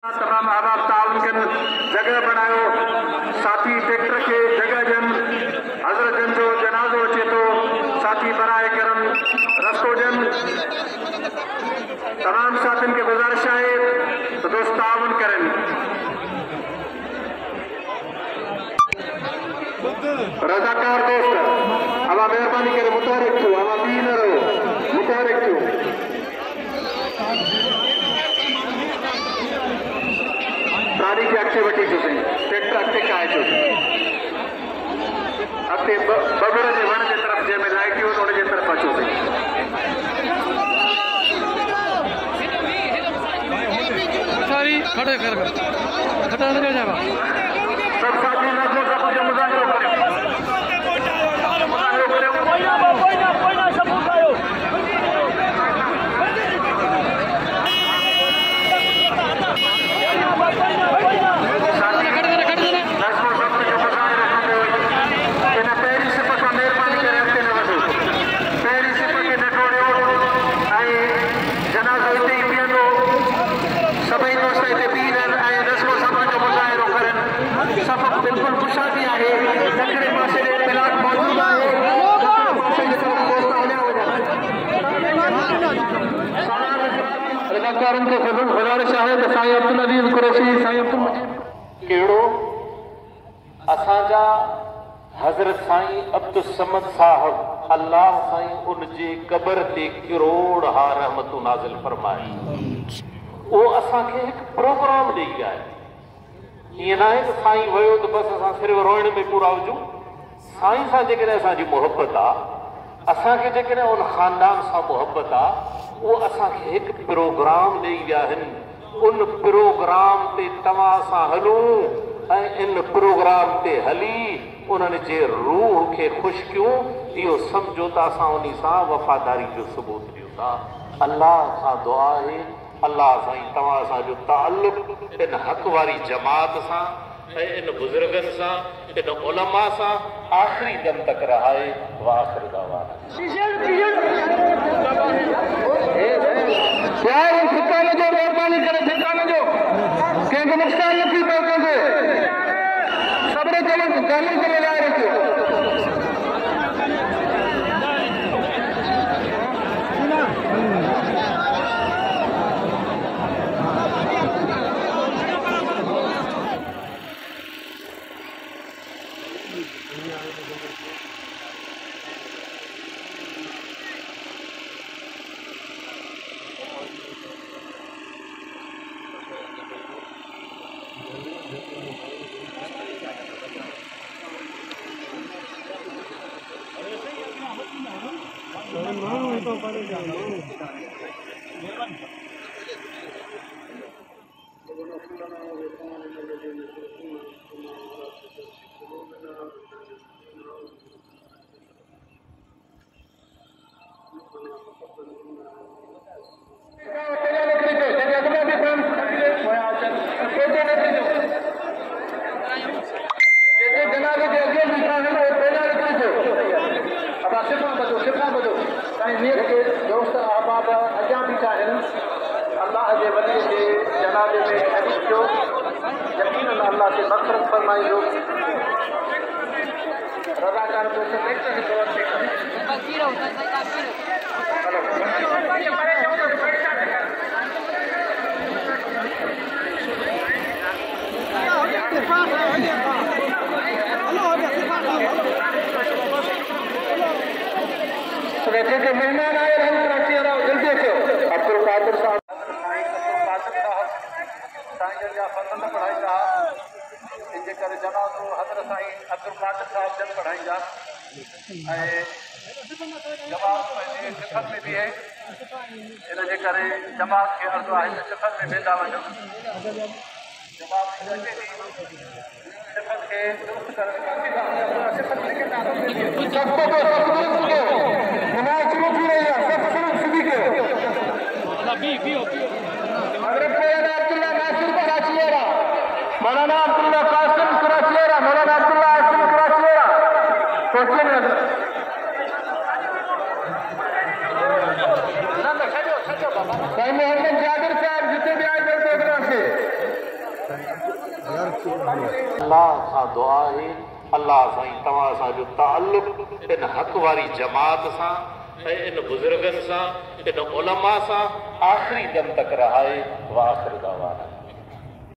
तमाम अहबाब ताउन कन जगह बनायो साथी ट्रैक्टर के जगह जन हजरत जन जो जनाजो अचे तो साथी बनाए करन रस्तो जन तमाम साथियों के गुजारिश है तो दोस्त ताउन करें। रजाकार दोस्त अवा मेहरबानी करे मुतारिक छो अवा बी न रहो मुतारिक छो। गाड़ी के अॻिते वठी अचो साईं ट्रैक्टर अॻिते खाए अचो अॻिते बबूर जे वण जे तरफ़ जंहिंमें लाइटियूं आहिनि उन जे तरफ़ अचो साईं खड़े कर खड़ा न जावा सब साथी नजो का कुछ मुज़ाहिरो करियो कोई ना सबूत आयो गुजारिश है तो साईं अब्दुल अजीज कुरैशी साईं अब्दुल मजीद केड़ो असांजा हजरत साईं अब्दुल समद साहब अल्लाह साईं उन जे कब्र ते करोड़ हा रहमत नाज़िल फरमाई। वो असांखे एक प्रोग्राम ॾेई आहे ईअं न आहे त साईं वयो त बस असां सिर्फ़ रोइण में पूरा हुजूं। साईं सां जेकॾहिं असांजी मोहब्बत आहे असांखे जेकॾहिं उन ख़ानदान सां मोहब्बत आहे वो असांखे एक प्रोग्राम ॾेई विया आहिनि। उन प्रोग्राम ते तव्हां सां हलूं ऐं इन प्रोग्राम ते हली उन्हनि जे रूह खे ख़ुशि कयूं इहो सम्झो त असां उन सां वफ़ादारी जो सबूत ॾियूं था। अल्लाह सां दुआ आहे अल्लाह साईं तव्हां असांजो ताल्लुक़ इन हक़ वारी जमात सां ऐं इन बुज़ुर्गनि सां इन उलमा सां आख़िरी दम तक रहाए। वाख़िर दावाना ठिकाने जो मेहरबानी करे ठिकाने जो कंहिंखे नुक़सान न थी पहुचे सब्र करे लाइ रखियो। दोस्त अहबाब अजा भी चाहिए अल्लाह के वली के जनाजे में शरीक जो यकीनन अल्लाह के मग़फ़िरत फरमाइजो। रज़ाकार को ट्रैक्टर के तौर पे के मेहमान आए जल्दी अब्दुल कादिर साहब पढ़ाई जनाज़ो हज़रत साईं अब्दुल कादिर साहब जन पढ़ाईंदा जमात सिफ़त में भी है इन जे करे जमात के अर्ज़ु आहे त सिफ़त में वेंदा वञो जमात सिफ़त के दुरुस्त मौलाना अब्दुल्ला कासिम कुराचिया मौलाना अब्दुल्ला आसिम कुराचिया साईं मोहम्मद जाबिर साहब जिते भी आए प्रोग्राम से अल्लाह सां दुआ है, अल्लाह साईं तव्हां असांजो ताल्लुक़ इन हक़ वारी जमात सां ऐं इन बुज़ुर्गनि सां, इन उलमा सां आख़िरी दम तक रहाए। व आख़िर दावाना